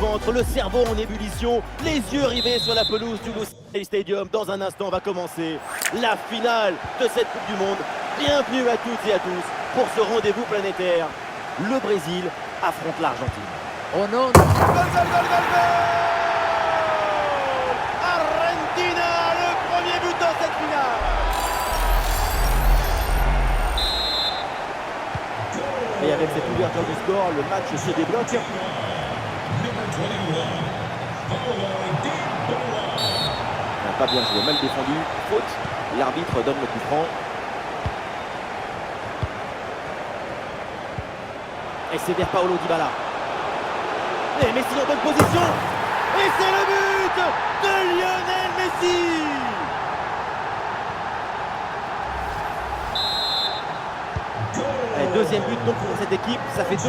ventre, le cerveau en ébullition, les yeux rivés sur la pelouse du Lusail Stadium. Dans un instant va commencer la finale de cette Coupe du Monde. Bienvenue à toutes et à tous pour ce rendez-vous planétaire. Le Brésil affronte l'Argentine. Oh non! Gol, gol, gol, gol, gol! Argentina, le premier but dans cette finale. Et avec cette ouverture du score, le match se débloque. Pas bien joué, mal défendu, faute. L'arbitre donne le coup franc. Et c'est vers Paulo Dybala. Et Messi en bonne position. Et c'est le but de Lionel Messi. Et deuxième but donc pour cette équipe, ça fait 2-0.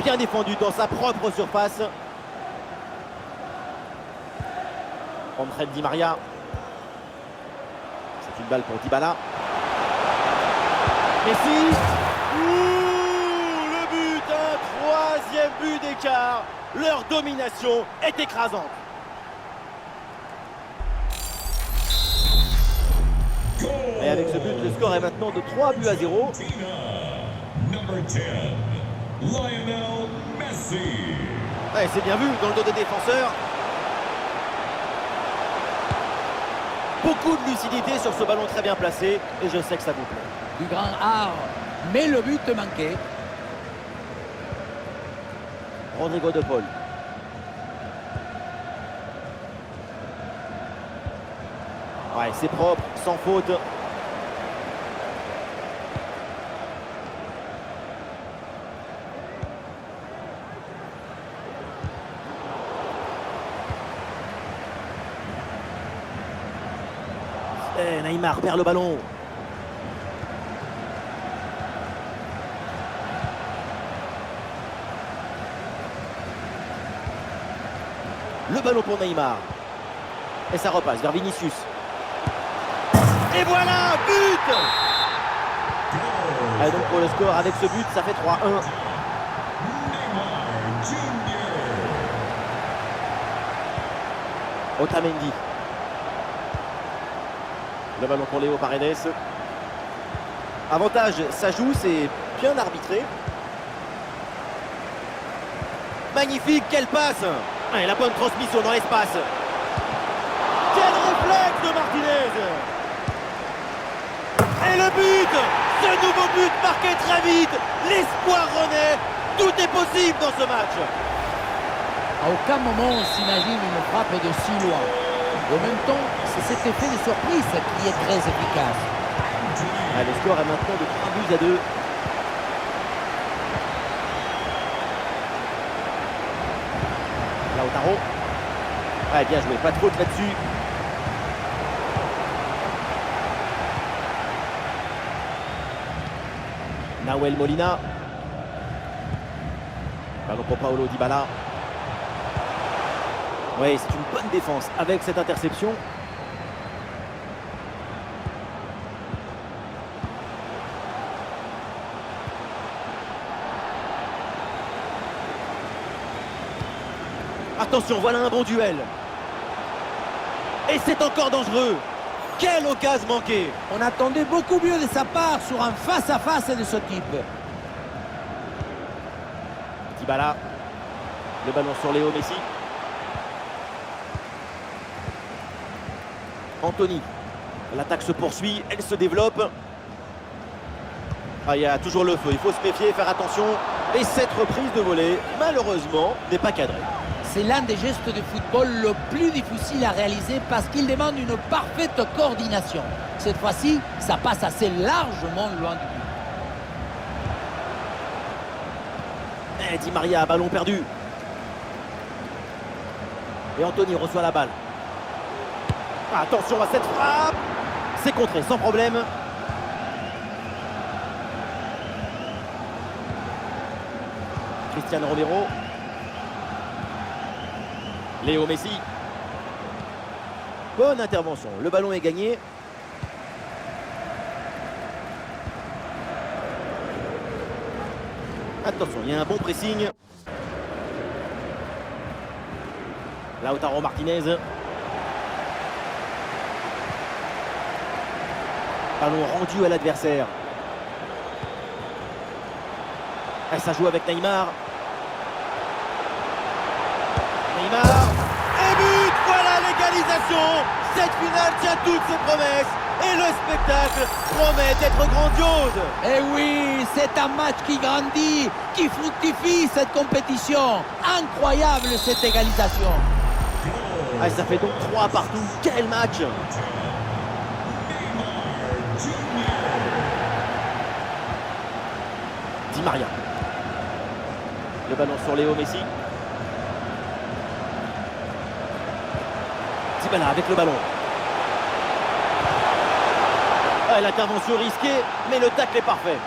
Bien défendu dans sa propre surface. André Di Maria. C'est une balle pour Dybala. Messi. Le but, un troisième but d'écart. Leur domination est écrasante. Et avec ce but, le score est maintenant de 3-0. Lionel Messi. Ouais, c'est bien vu dans le dos des défenseurs. Beaucoup de lucidité sur ce ballon très bien placé et je sais que ça vous plaît. Du grand art, mais le but manquait. Rodrigo de Paul. Ouais, c'est propre, sans faute. Et Neymar perd le ballon. Le ballon pour Neymar. Et ça repasse vers Vinicius. Et voilà, but! Et donc pour le score, avec ce but, ça fait 3-1. Otamendi. Le ballon pour Léo Paredes. Avantage, ça joue, c'est bien arbitré. Magnifique, quelle passe! Et la bonne transmission dans l'espace. Quel réflexe de Martinez! Et le but! Ce nouveau but marqué très vite! L'espoir renaît! Tout est possible dans ce match! À aucun moment on s'imagine une frappe de si loin. En même temps, c'est cet effet de surprise qui est très efficace. Ah, le score est maintenant de 3-2. Lautaro. Ouais, bien joué, pas de faute là-dessus. Nahuel Molina. Ballon pour Paulo Dybala. Oui, c'est une bonne défense avec cette interception. Attention, voilà un bon duel. Et c'est encore dangereux. Quelle occasion manquée. On attendait beaucoup mieux de sa part sur un face-à-face de ce type. Dybala. Le ballon sur Léo Messi. Anthony. L'attaque se poursuit, elle se développe. Ah, il y a toujours le feu, il faut se méfier, faire attention. Et cette reprise de volée, malheureusement, n'est pas cadrée. C'est l'un des gestes de football le plus difficile à réaliser parce qu'il demande une parfaite coordination. Cette fois-ci, ça passe assez largement loin du but. Et Di Maria, ballon perdu. Et Anthony reçoit la balle. Attention à cette frappe. C'est contré sans problème. Cristiano Romero. Léo Messi. Bonne intervention, le ballon est gagné. Attention, il y a un bon pressing. Lautaro Martinez. Ballon rendu à l'adversaire. Et ça joue avec Neymar. Neymar. Et but. Voilà l'égalisation. Cette finale tient toutes ses promesses. Et le spectacle promet d'être grandiose. Et oui, c'est un match qui grandit, qui fructifie cette compétition. Incroyable cette égalisation. Ah, ça fait donc 3 partout. Quel match! Di Maria. Le ballon sur Léo Messi. Dybala avec le ballon. Ah, l'intervention risquée, mais le tacle est parfait.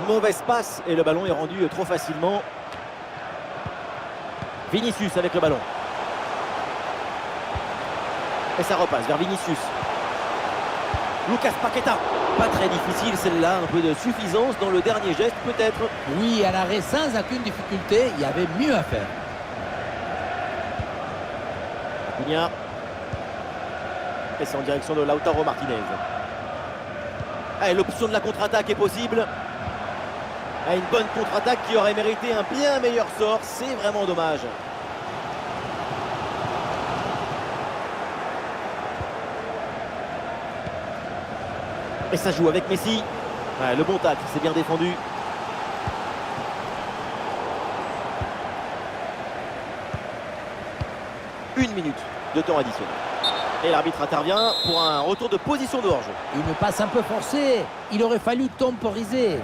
Mauvaise passe et le ballon est rendu trop facilement. Vinicius avec le ballon. Et ça repasse vers Vinicius. Lucas Paqueta. Pas très difficile celle-là, un peu de suffisance dans le dernier geste peut-être. Oui, un arrêt sans aucune difficulté, il y avait mieux à faire. Cunha. Et c'est en direction de Lautaro Martinez. Ah, et l'option de la contre-attaque est possible. Ah, une bonne contre-attaque qui aurait mérité un bien meilleur sort, c'est vraiment dommage. Et ça joue avec Messi. Ah, le bon tacle, c'est bien défendu. Une minute de temps additionnel. Et l'arbitre intervient pour un retour de position de hors-jeu. Une passe un peu forcée, il aurait fallu temporiser.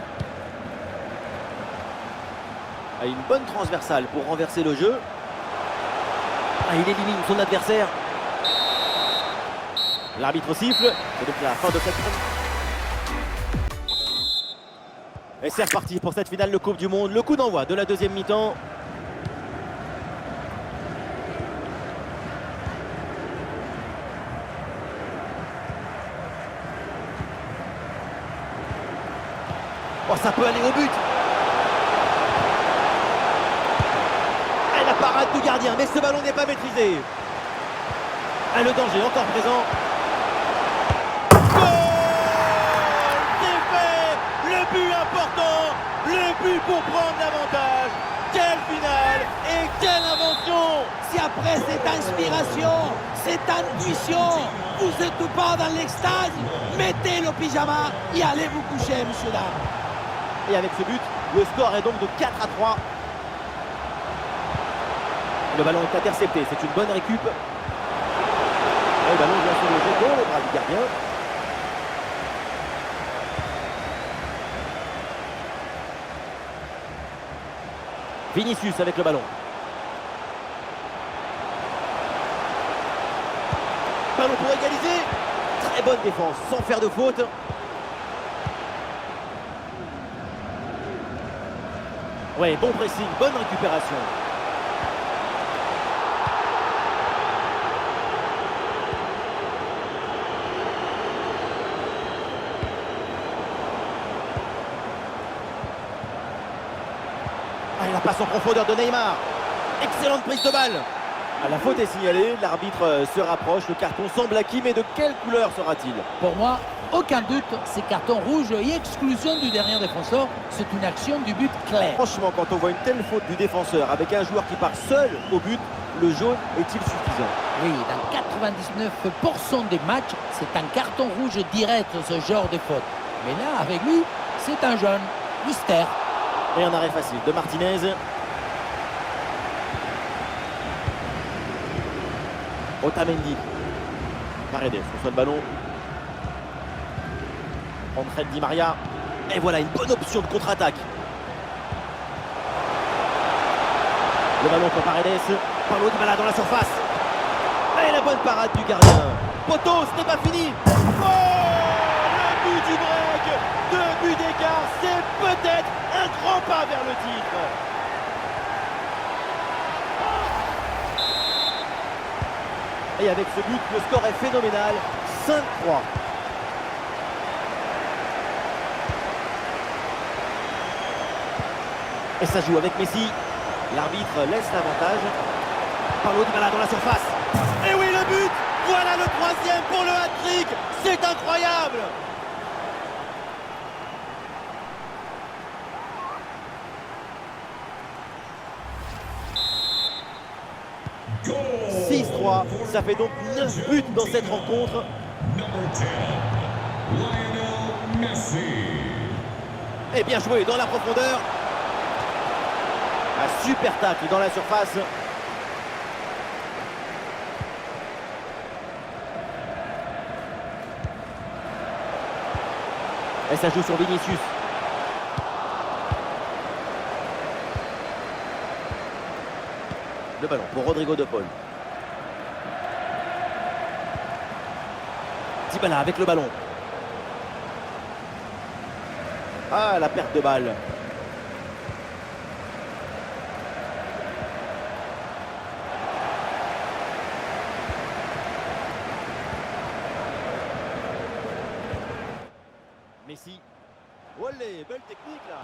Ah, une bonne transversale pour renverser le jeu. Ah, il élimine son adversaire. L'arbitre siffle. C'est donc la fin de cette finale. Et c'est reparti pour cette finale de Coupe du Monde. Le coup d'envoi de la deuxième mi-temps. Oh, ça peut aller au but. Et la parade du gardien, mais ce ballon n'est pas maîtrisé. Ah, le danger encore présent. But important, le but pour prendre l'avantage. Quelle finale et quelle invention! Si après cette inspiration, cette intuition, vous êtes pas dans l'extase, mettez le pyjama et allez vous coucher, monsieur Dame. Et avec ce but, le score est donc de 4-3. Le ballon est intercepté, c'est une bonne récup. Et le ballon vient se loger dans le bras du gardien. Vinicius avec le ballon. Ballon pour égaliser. Très bonne défense, sans faire de faute. Ouais, bon pressing, bonne récupération. Ah, la passe en profondeur de Neymar. Excellente prise de balle. Ah, la faute est signalée, l'arbitre se rapproche, le carton semble acquis, mais de quelle couleur sera-t-il? Pour moi, aucun doute, c'est carton rouge et exclusion du dernier défenseur. C'est une action du but clair. Franchement, quand on voit une telle faute du défenseur avec un joueur qui part seul au but, le jaune est-il suffisant? Oui, dans 99% des matchs, c'est un carton rouge direct ce genre de faute. Mais là, avec lui, c'est un jaune. Mystère. Et un arrêt facile de Martinez. Otamendi. Paredes reçoit le ballon. Entraîne Di Maria. Et voilà une bonne option de contre-attaque. Le ballon pour Paredes. Paulo Dybala dans la surface. Et la bonne parade du gardien. Poteau, ce n'est pas fini. Oh, le but du break. 2 buts d'écart, c'est peut-être un grand pas vers le titre. Et avec ce but, le score est phénoménal. 5-3. Et ça joue avec Messi. L'arbitre laisse l'avantage. Paulo Dybala dans la surface. Et oui, le but. Voilà le 3e pour le hat-trick. C'est incroyable. Goal 6-3. Ça fait donc 9 buts dans cette rencontre. number 10, Lionel Messi. Et bien joué dans la profondeur. Un super tacle dans la surface. Et ça joue sur Vinicius. Le ballon pour Rodrigo de Paul. Dybala avec le ballon. Ah, la perte de balle. Messi. Olé, belle technique là.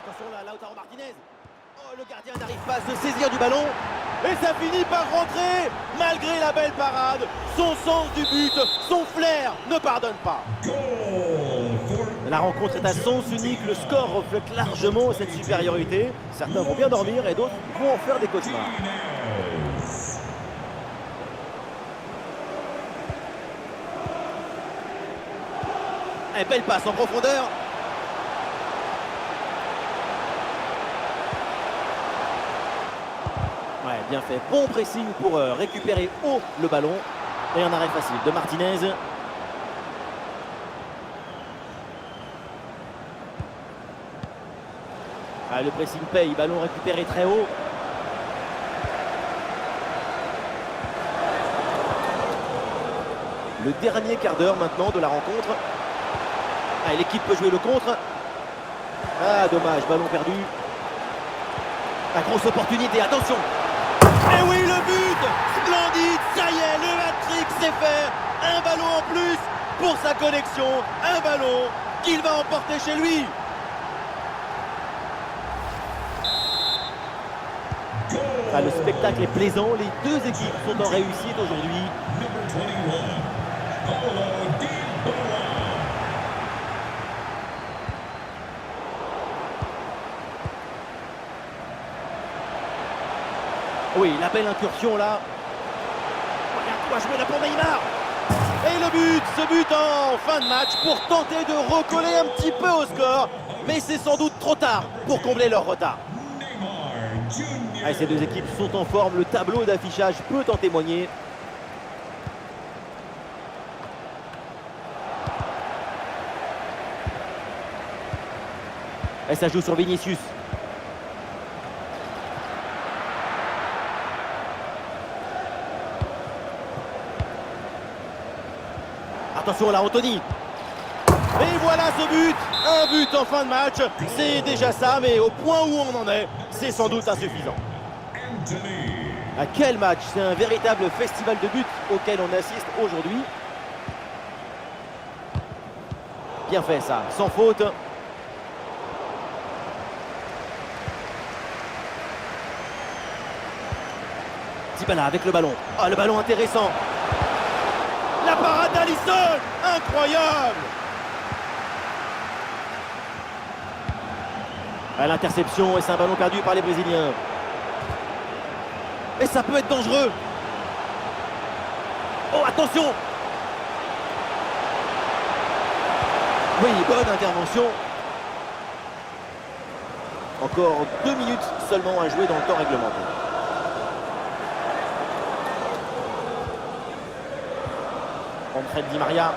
Attention là, Lautaro Martinez. Oh, le gardien n'arrive pas à se saisir du ballon. Et ça finit par rentrer. Malgré la belle parade, son sens du but, son flair ne pardonne pas. Goal for La rencontre est à sens unique. Le score reflète largement cette supériorité. Certains vont bien dormir et d'autres vont en faire des cauchemars. Martinez. Et belle passe en profondeur. Ouais, bien fait. Bon pressing pour récupérer haut le ballon. Et un arrêt facile de Martinez. Ah, le pressing paye. Ballon récupéré très haut. Le dernier quart d'heure maintenant de la rencontre. Ah, l'équipe peut jouer le contre. Ah, dommage, ballon perdu. La grosse opportunité, attention. Et oui, le but. Splendide, ça y est, le hat-trick, c'est fait. Un ballon en plus pour sa collection. Un ballon qu'il va emporter chez lui. Ah, le spectacle est plaisant. Les deux équipes sont en réussite aujourd'hui. Number 21, Paulo Dybala. Oui, la belle incursion là. Regarde quoi jouer là pour Neymar. Et le but, ce but en fin de match pour tenter de recoller un petit peu au score. Mais c'est sans doute trop tard pour combler leur retard. Neymar Jr. Ah, ces deux équipes sont en forme, le tableau d'affichage peut en témoigner. Et ça joue sur Vinicius. Attention là, Anthony. Et voilà ce but. Un but en fin de match. C'est déjà ça, mais au point où on en est, c'est sans doute insuffisant. Anthony. À quel match! C'est un véritable festival de buts auquel on assiste aujourd'hui. Bien fait ça, sans faute. Dybala avec le ballon. Ah, le ballon intéressant. La parade d'Alisson! Incroyable! À l'interception et c'est un ballon perdu par les Brésiliens. Et ça peut être dangereux. Oh, attention! Oui, bonne intervention. Encore 2 minutes seulement à jouer dans le temps réglementaire. Fred Di Maria.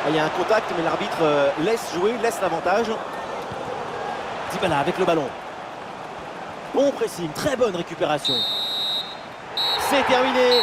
Il y a un contact, mais l'arbitre laisse jouer, laisse l'avantage. Dybala avec le ballon. Bon pressing, très bonne récupération. C'est terminé.